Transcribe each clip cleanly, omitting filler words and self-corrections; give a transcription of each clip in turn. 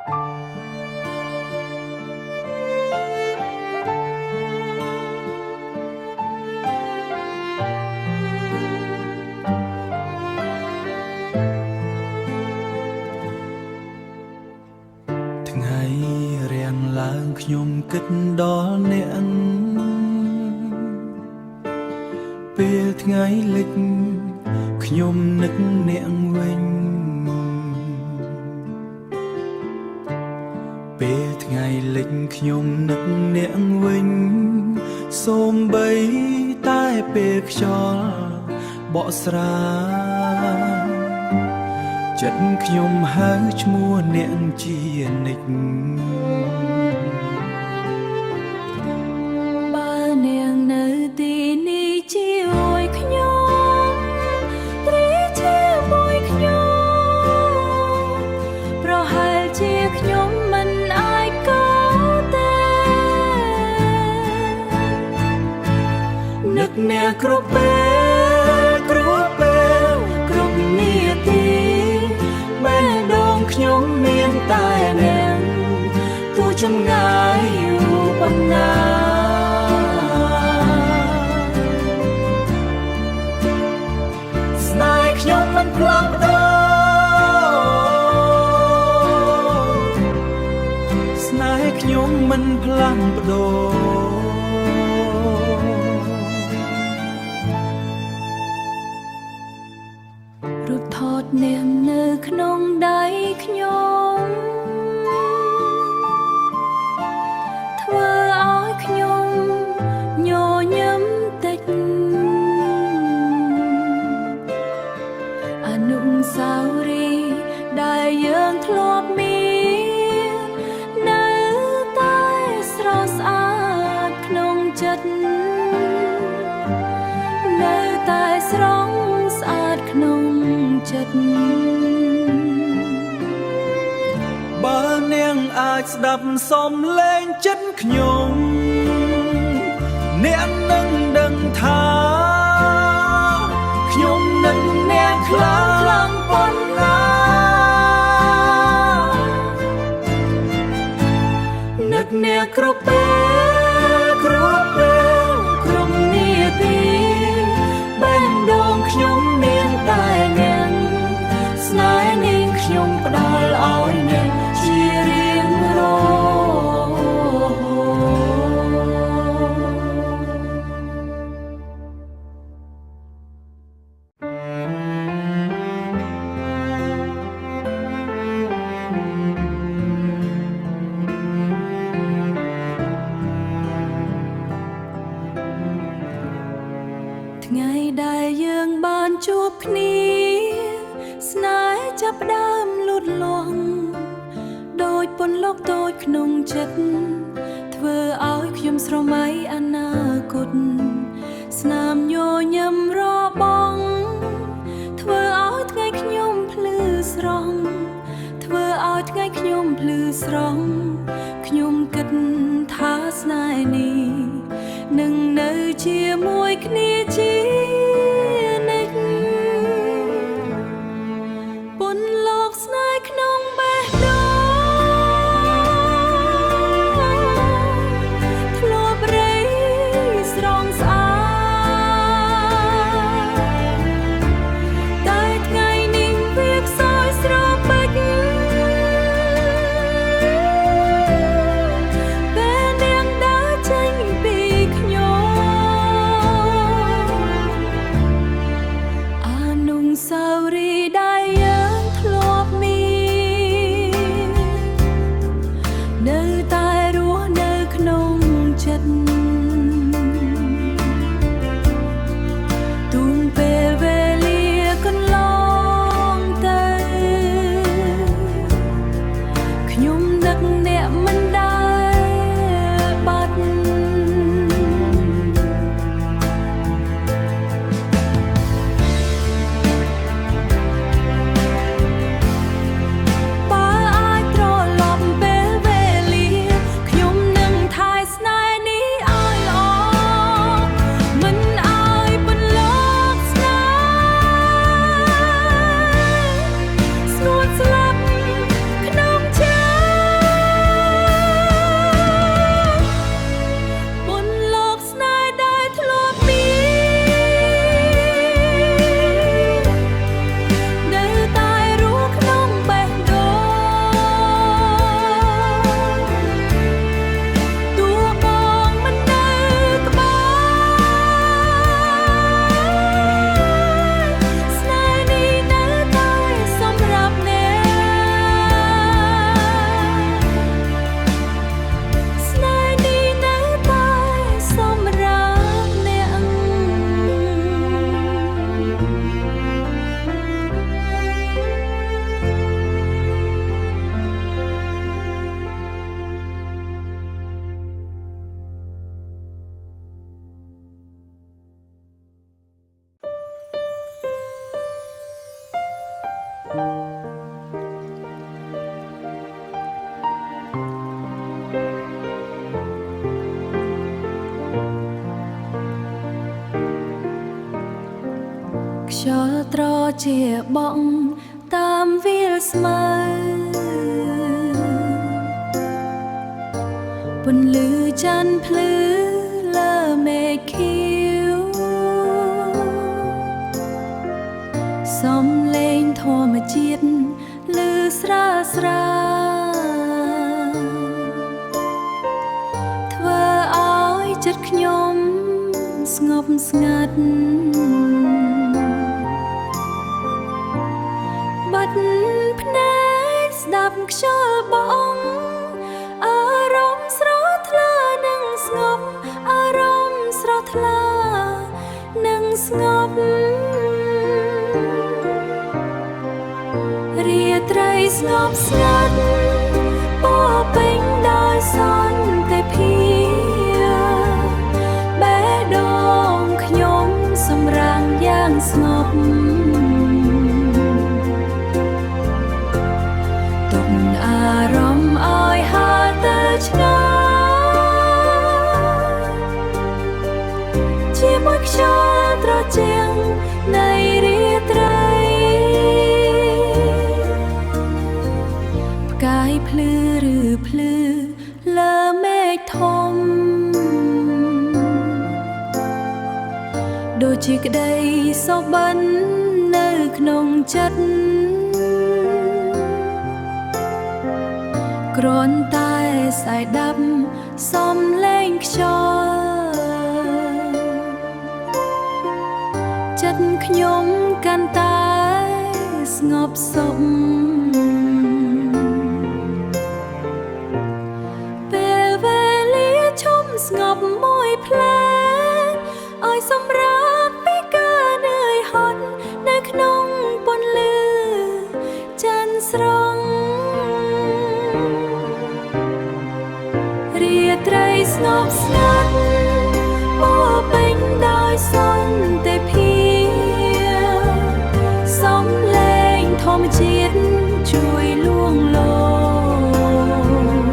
ថ្ងៃរាំងឡើងខ្ញុំគិតដល់អ្នកពេលថ្ងៃលិចខ្ញុំនឹកអ្នកវិញពេលថ្ងៃលិចខ្ញុំនឹកអ្នកវិញសូម្បីតែពេលខ្យល់បក់ស្រាចិត្តខ្ញុំហៅឈ្មោះអ្នកជានិច្ចបើនាងនៅទីនេះជាមួយខ្ញុំត្រៀជាមួយខ្ញុំប្រហែលជាខ្ញុំមិនអាចក៏ទេនឹកអ្នកគ្រប់ពេលគ្រប់ពេលគ្រប់នាទីបេះដូងខ្ញុំមានតែអ្នកទោះចម្ងាយយូរប៉ុណ្ណាស្នេហ៍ខ្ញុំមិនផ្លាស់ប្ដូរស្នេហ៍ខ្ញុំមិនផ្លាស់ប្ដូររូបថតនាងនៅក្នុងដៃខ្ញុំធ្វើឲ្យខ្ញុំញញឹមតិចអនុស្សាវរីយ៍ដែលយើងធ្លាប់មាននៅតែស្រស់ស្អាតក្នុងចិត្តនៅតែស្រស់ស្អាតក្នុងចិត្តបើនាងអាចស្ដាប់សំឡេងចិត្តខ្ញុំអ្នកនឹងដឹងថាខ្ញុំនឹងអ្នកខ្លាំងប៉ុណ្ណានឹកអ្នកគ្រប់ពេលគ្រប់ពេលគ្រប់នាទីបេះដូងខ្ញុំមានតែអ្នកស្នេហ៍នេះខ្ញុំផ្ដល់ឲ្យអ្នកជារៀងរហូតថ្ងៃដែលយើងបានជួបគ្នាស្នេហ៍ចាប់ផ្ដើមលូតលាស់ដូចពន្លកតូចក្នុងចិត្តធ្វើឲ្យខ្ញុំស្រមៃអនាគតស្នាមញញឹមរបស់ធ្វើឲ្យថ្ងៃខ្ញុំភ្លឺស្រស់ធ្វើឲ្យថ្ងៃខ្ញុំភ្លឺស្រស់ខ្ញុំគិតថាស្នេហ៍នេះនឹងនៅជាមួយគ្នាជានិច្ចពន្លកស្នេហ៍ក្នុងបេះដូងធ្លាប់រៃស្រងស្អាតតែថ្ងៃនេះវាខ្សោយស្រពេចពេលនាងដើរចេញពីខ្ញុំ ជាបងតាមវាលស្មៅពន្លឺច័ន្ទភ្លឺលើមេឃខៀវសំឡេងធម្មជាតិឮស្រាលស្រាលធ្វើឲ្យចិត្តខ្ញុំស្ងប់ស្ងាត់បាត់ភ្នែកស្ដាប់ខ្យល់បងអារម្មណ៍ស្រស់ថ្លានិងស្ងប់អារម្មណ៍ស្រស់ថ្លានិងស្ងប់រាត្រីស្ងប់ស្ងាត់ពោពេញដោយសន្តិភាពបេះដូងខ្ញុំសម្រាំងយ៉ាងស្ងប់ទុកអារម្មណ៍ឲ្យហើរទៅឆ្ងាយជាមួយខ្យល់ត្រជាក់នៃរាត្រីផ្កាយភ្លឺឬភ្លឺលើមេឃធំដូចជាក្តីសុបិននៅក្នុងចិត្តគ្រាន់តែស្អែកដាប់សំឡេងខ្យល់ចិត្តខ្ញុំកាន់តែស្ងប់សុខពេលវេលាឈប់ស្ងប់មួយភ្លែតឲ្យសម្រាប់ពីការនឿយហត់នៅក្នុងពន្លឺច័ន្ទស្រង់រាត្រីស្ងប់ស្ងាត់ពោពេញដោយសន្តិភាពសំឡេងធម្មជាតិជួយលួងលោម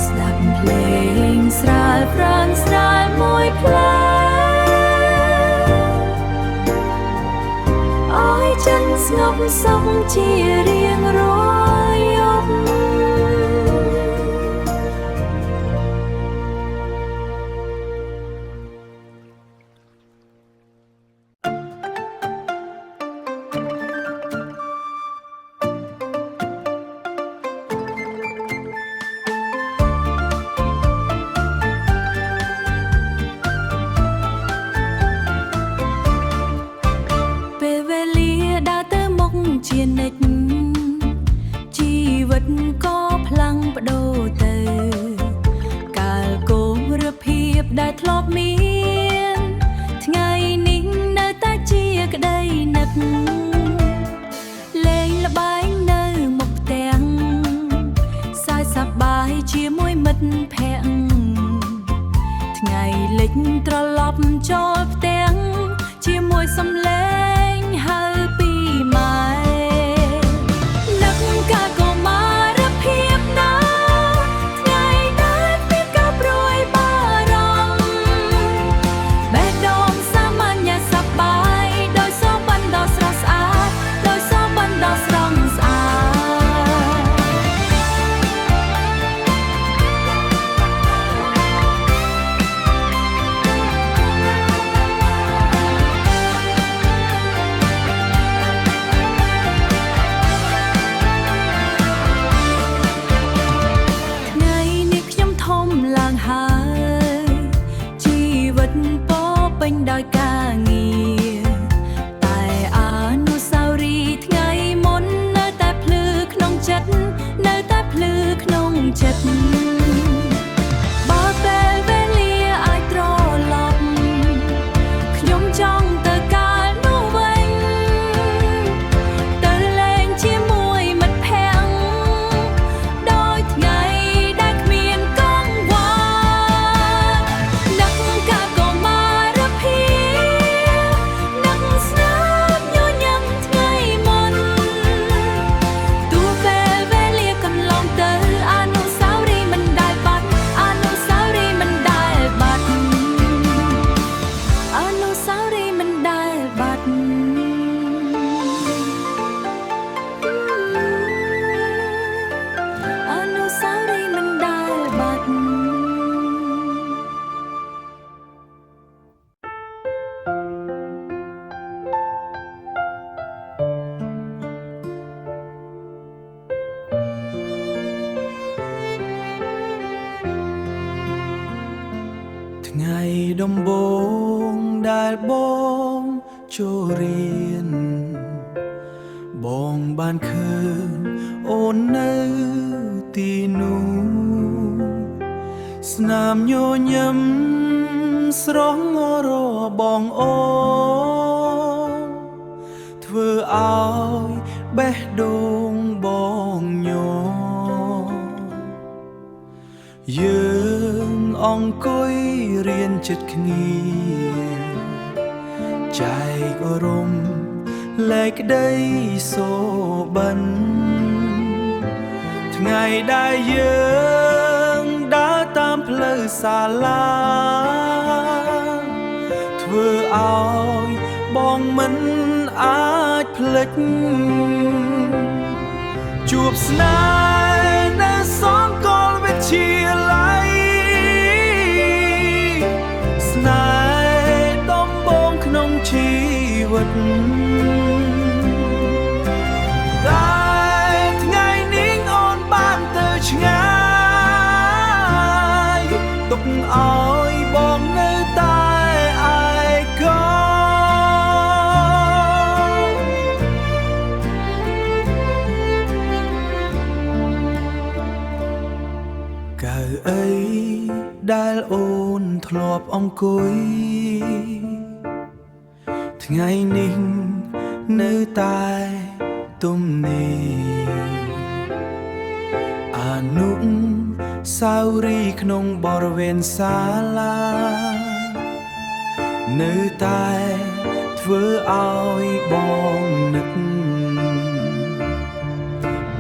ស្ដាប់ភ្លេងស្រាលប្រានស្រាលមួយផ្លែឲ្យចិត្តស្ងប់សុខជារៀងរាល់យប់ជានិច្ចជីវិតក៏ផ្លាំងប្ដូរទៅកាលគោរភាពដែលធ្លាប់មានថ្ងៃនេះនៅតែជាក្តីនឹកលេងល្បែងនៅមុខផ្ទាំងសើចសប្បាយជាមួយមិត្តភក្តិថ្ងៃលិចត្រឡប់ចូលផ្ទាំងជាមួយសំឡេងហៅពីម៉ែដោយការងារតែអនុស្សាវរីយ៍ថ្ងៃមុននៅតែភ្លឺក្នុងចិត្តនៅតែភ្លឺក្នុងចិត្តបើពេលវេលាអាចត្រឡប់ខ្ញុំចង់ទៅកាលនោះវិញទៅលេងជាមួយមិត្តភក្តិដោយថ្ងៃដែលគ្មានកង្វល់នឹកកាលកុមារនឹកស្នាមញញឹមថ្ងៃមុនទោះពេលវេលាកន្លងទៅអនុស្សាវរីយ៍មិន ដំបូងដែលបងចូលរៀនបងបានឃើញអូននៅទីនោះស្នាមញញឹមស្រស់របងអូនធ្វើឲ្យបេះដូងបងញ័រយើងអង្គុយរៀនចិត្តគ្នាចែកអរំលែកក្ដីសូបិនថ្ងៃដែលយើងដើរតាមផ្លូវសាលាធ្វើឲ្យបងមិនអាចភ្លេចជួបស្នេហ៍នៅសង្គលវិទ្យាល័យស្នេហ៍ដំបូងក្នុងជីវិតតែថ្ងៃនេះអូនបានទៅឆ្ងាយទុកឲ្យបងនៅតែឯកោកៅអីដែលអូនធ្លាប់អង្គុយថ្ងៃនេះនៅតែទំនេរអនុស្សាវរីយ៍ក្នុងបរិវេណសាលានៅតែធ្វើឲ្យបងនឹក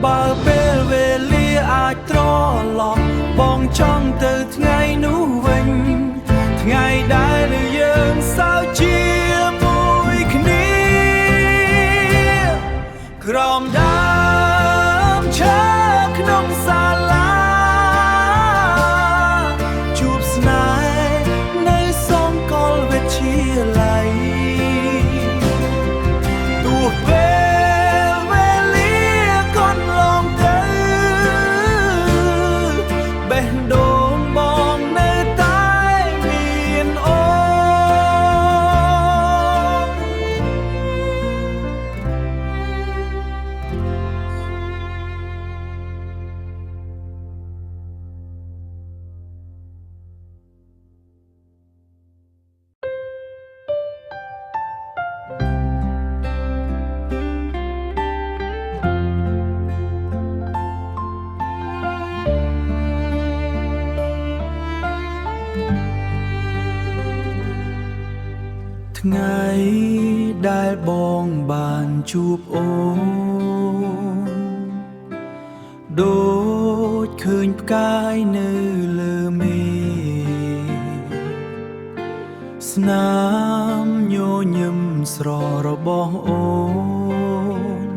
បើពេលវេលាអាចត្រឡប់បងចង់ទៅថ្ងៃនោះវិញថ្ងៃដែលយើងសើចជាមួយគ្នាក្រោមដើមឈើក្នុងសាលាជួបស្នេហ៍នៅសង្គលវិទ្យាល័យទោះពេលវេលាកន្លងទៅបេះដូងបងនៅតែមានអូថ្ងៃដែលបងបានជួបអូនដូចឃើញផ្កាយនៅលើមេស្នាមញញឹមស្រស់របស់អូន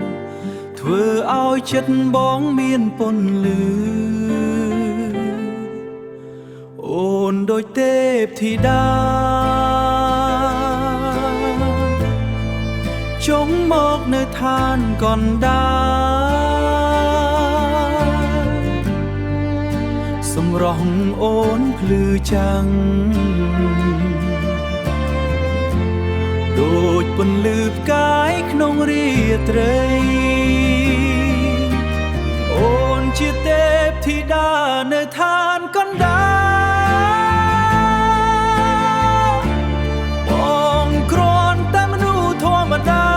ធ្វើឲ្យចិត្តបងមានពន្លឺអូនដូចទេពធីតាចុងមកនៅឋានកណ្ដាលសម្រស់អូនភ្លឺចាំងដូចពន្លឺផ្កាយក្នុងរាត្រីអូនជាទេពធីតានៅឋានកណ្ដាលបងគ្រាន់តែមនុស្សធម្មតា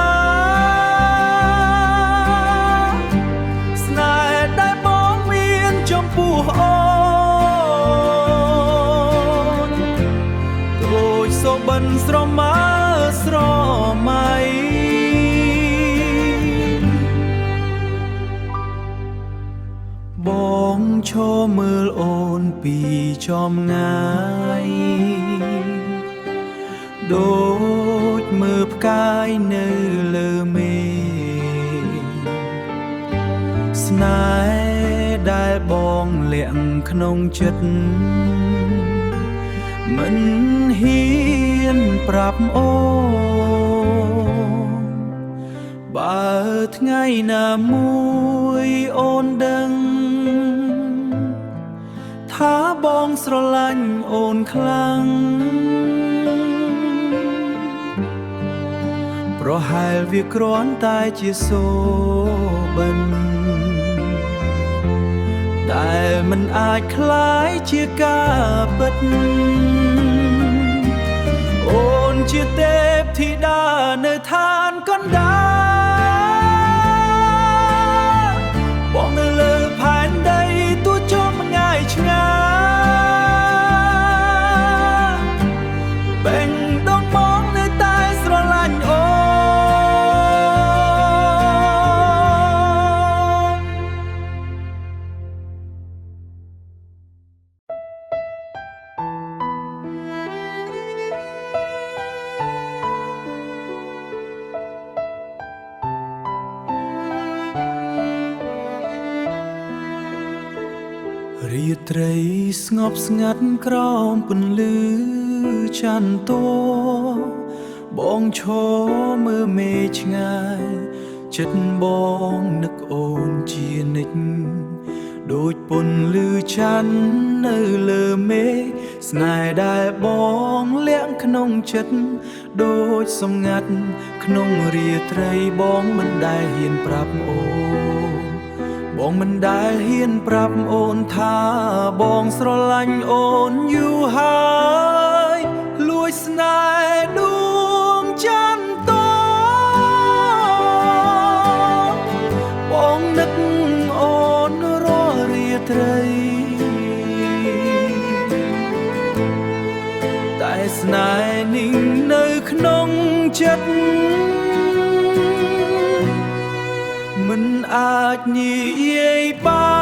ស្នេហ៍ដែលបងមានចំពោះអូនដូចសូបិនស្រមើស្រមៃបងឈរមើលអូនពីចំងាយដូចមើលផ្កាយនៅលើមេស្នេហ៍ដែលបងលាក់ក្នុងចិត្តមិនហ៊ានប្រាប់អូនបើថ្ងៃណាមួយអូនដឹងថាបងស្រឡាញ់អូនខ្លាំង ហែលវាគ្រាន់តែជាសូបិនតែមិនអាចคล้ายជាការពិតអូនជាទេពធីតានៅឋានកណ្ដាលបងនៅលើផែនដីទូចោមងាយឆ្ងាយបេងដងមកនៅតែស្រឡាញ់អូរាត្រីស្ងប់ស្ងាត់ក្រោមពន្លឺចន្ទោបងឈរមើលមេឃឆ្ងាយចិត្តបងនឹកអូនជានិច្ចដូចពន្លឺច័ន្ទនៅលើមេឃស្នេហ៍ដែលបងលាក់ក្នុងចិត្តដូចសម្ងាត់ក្នុងរាត្រីបងមិនដែលហ៊ានប្រាប់អូនបងមិនដែលហ៊ានប្រាប់អូនថាបងស្រឡាញ់អូនយូរហើយលួចស្នេហ៍ដួងចន្ទោបងនឹកអូនរាល់រាត្រីតែស្នេហ៍นิ่งនៅក្នុងចិត្តមិនអាចនិយាយបា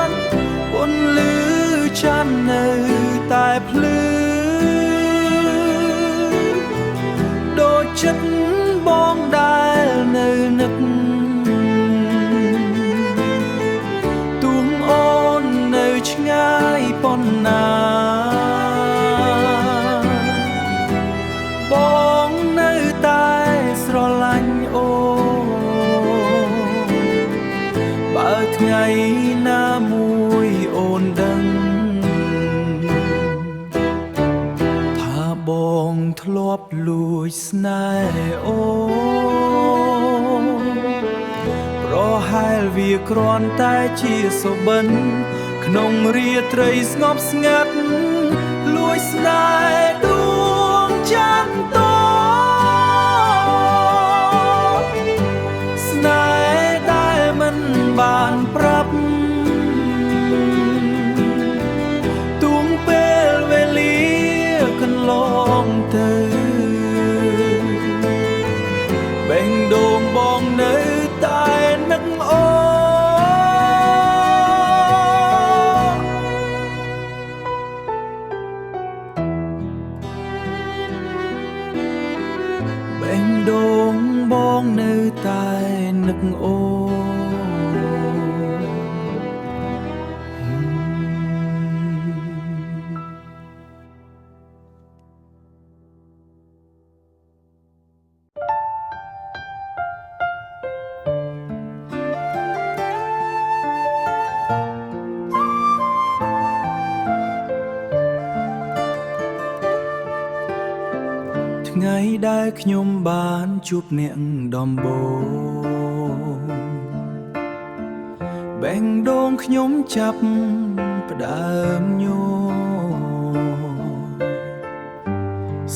នពន្លឺច័ន្ទនៅតែភ្លឺដូចចិត្តបងដែលនៅនឹកទួងអូននៅឆ្ងាយប៉ុណ្ណាបងនៅតែស្រឡាញ់អូនបើថ្ងៃណាមួយអូនដឹងថាបងធ្លាប់លួចស្នេហ៍អូនប្រហែលវាគ្រាន់តែជាសុបិនក្នុងរាត្រីស្ងប់ស្ងាត់លួចស្នេហ៍ដួងចន្ទោស្នេហ៍ដែលមិនបានប្រាប់ទួងពេលវេលាកន្លងទៅបេងដូងបងនៅតែនឹកអូបេងដូងបងនៅតែនឹកអូថ្ងៃដែលខ្ញុំបានជួបអ្នកដំបូងបេងដូងខ្ញុំចាប់ផ្ដើមញ័រ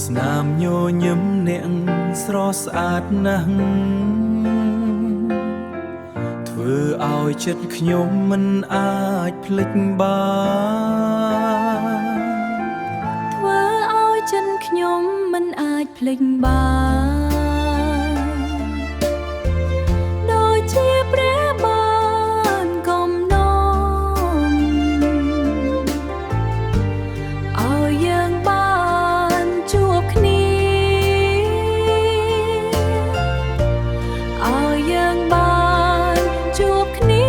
ស្នាមញញឹមអ្នកស្រស់ស្អាតណាស់ធ្វើឲ្យចិត្តខ្ញុំមិនអាចភ្លេចបានធ្វើឲ្យចិត្តខ្ញុំមិនអាចភ្លេចបានដូចជាព្រះបានកំណងឲ្យយើងបានជួបគ្នាឲ្យយើងបានជួបគ្នា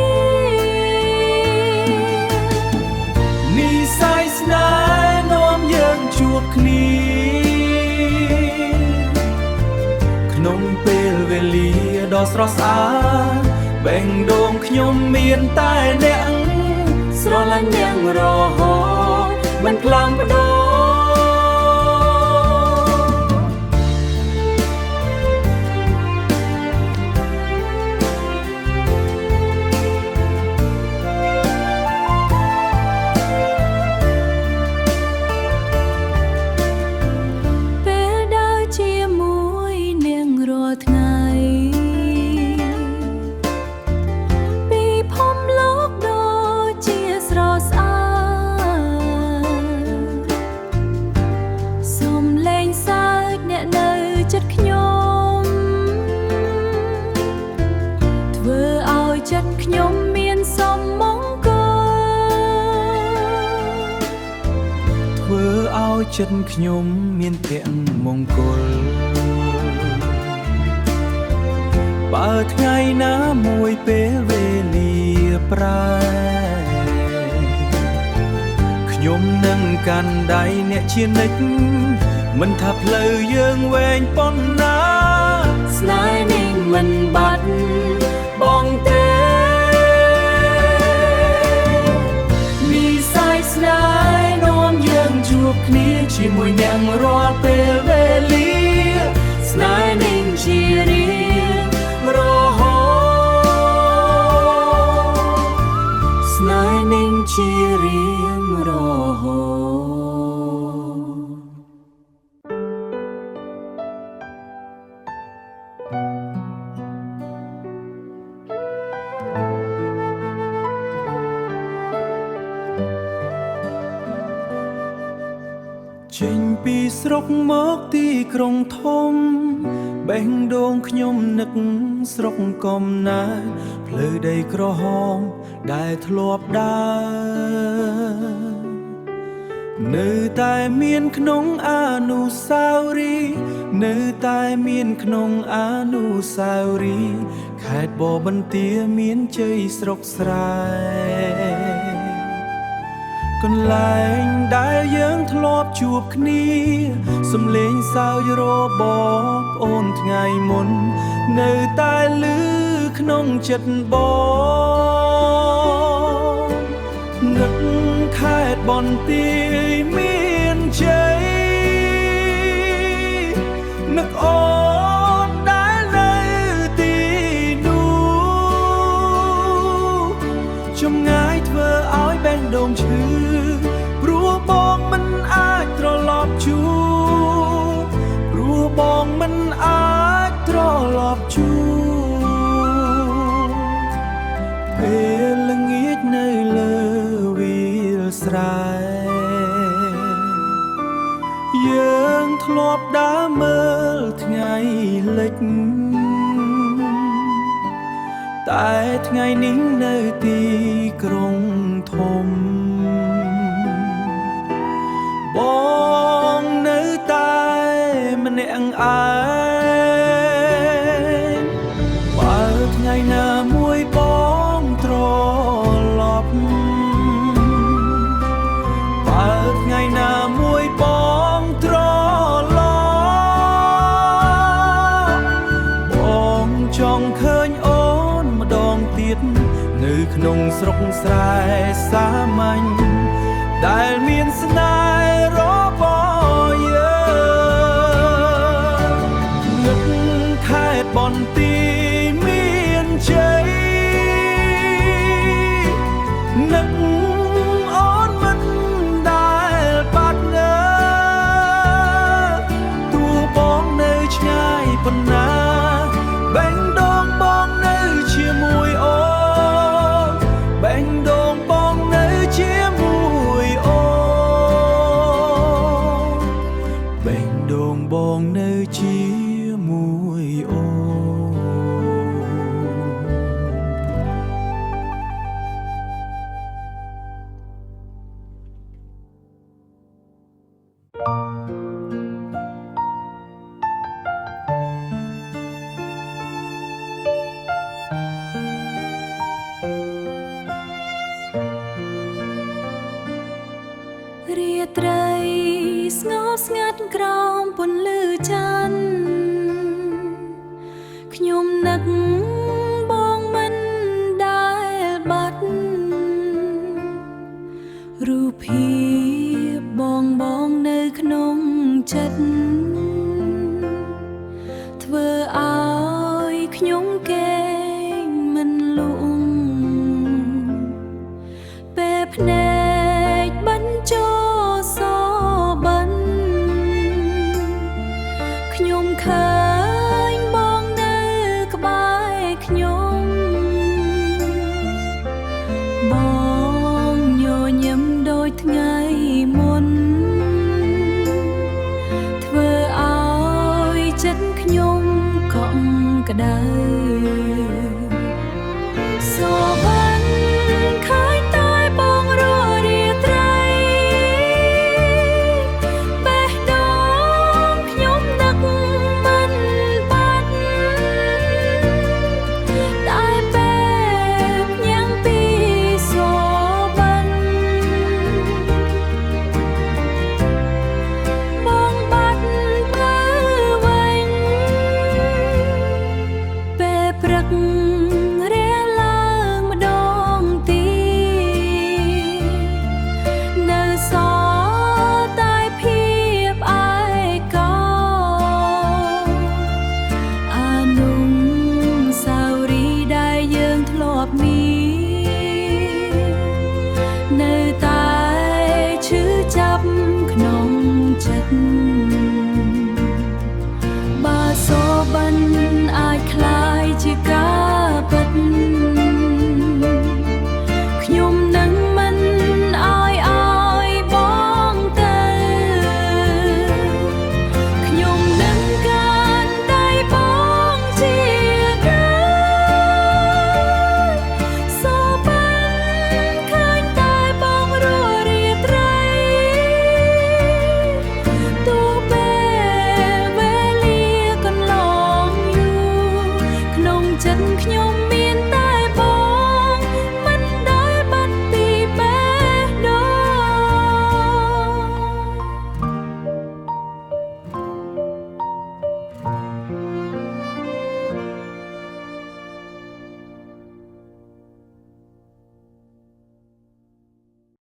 និស្ស័យស្នេហ៍នាំយើងជួបគ្នាក្នុងពេលវេលាដ៏ស្រស់ស្អាតបេងដូងខ្ញុំមានតែអ្នកស្រឡាញ់អ្នករហូតមិនផ្លាស់ប្ដូរ ចិត្តខ្ញុំមានសំមង្គលធ្វើឲ្យចិត្តខ្ញុំមានភមង្គលបើថ្ងៃណាមួយពេលវេលាប្រែខ្ញុំនឹងកាន់ដៃអ្នកជានិច្ចមិនថាផ្លូវយើងវែងប៉ុណ្ណាស្នេហ៍នេះមិនបាត់បងទេមានស័យស្នេហ៍នាំយើងជួបគ្នាជាមួយអ្នករាល់ពេលវេលាស្នេហ៍នេះជារៀងរហូតស្នេហ៍នេះជារៀងរហូតចេញពីស្រុកមកទីក្រុងធំបេះដូងខ្ញុំនឹកស្រុកកំណើតផ្លូវដីក្រហមដែលធ្លាប់ដើរនៅតែមានក្នុងអនុស្សាវរីយ៍នៅតែមានក្នុងអនុស្សាវរីយ៍ខេត្តបរបន្ទាមានជ័យស្រុកស្រែកន្លែងដែលយើងធ្លាប់ជួបគ្នាសំលេងសើចរបស់ប្អូនថ្ងៃមុននៅតែឮក្នុងចិត្តបងនឹកខេត្តបន្ទាយមានជ័យនឹកអូនដែលនៅទីនោះចម្ងាយធ្វើឲ្យបេះដូងឈឺព្រោះបងមិនអាចត្រឡប់ជួបព្រោះបងមិនអាចត្រឡប់ជួបពេលល្ងាចនៅលើវាលស្រែយើងធ្លាប់ដើរមើលថ្ងៃលិចតែថ្ងៃនេះនៅទីក្រុងធំបងនៅតែម្នាក់ឯងបើថ្ងៃណាមួយបងត្រឡប់បើថ្ងៃណាមួយបងត្រឡប់បងចង់ឃើញអូនម្ដងទៀតនៅក្នុងស្រុកស្រែសាមញ្ញដែលមានស្នេហ៍របស់យើងនឹកខេត្តបន្ទាយមានជ័យនឹកអូនមិនដែលបាត់ងើទោះបងនៅឆ្ងាយប៉ុណ្ណាបេះដូងបងនៅជាមួយអូនបេះដូងបងនៅជាមួយអូនបេះដូងបងនៅជាមួយអូនរាត្រីស្ងប់ស្ងាត់ក្រោមពន្លឺច័ន្ទខ្ញុំនឹកបងមិនដែលបាត់រូបភាពបងនៅក្នុងចិត្តធ្វើឲ្យខ្ញុំគេងមិនលក់ពេលភ្នែកបញ្ចូលសបិនខ្ញុំឃើញបងនៅក្បែរខ្ញុំបងញញឹមដូចថ្ងៃមុនធ្វើឲ្យចិត្តខ្ញុំកក់ក្ដៅស បានឃើញតែបងរស់រាត្រីបេះដូងខ្ញុំនឹកមិនបាត់តែពេលញ៉ាំងពីសូបានបងបាត់ទៅវិញពេលព្រឹករាឡើងម្ដងទៀតនៅសល់តែភាពឯកោអានុសាវរីយ៍ដែលយើងធ្លាប់មាននៅតែឈឺចាប់ក្នុងចិត្តបើសូបានអាចคล้ายជាការពិតខ្ញុំនឹងមិនឲ្យបងទៅខ្ញុំនឹងកាន់ដៃបងជាដើមសូបានឃើញតែបងរស់រាត្រីទោះពេលវេលាកន្លងយូរក្នុងចិត្តខ្ញុំ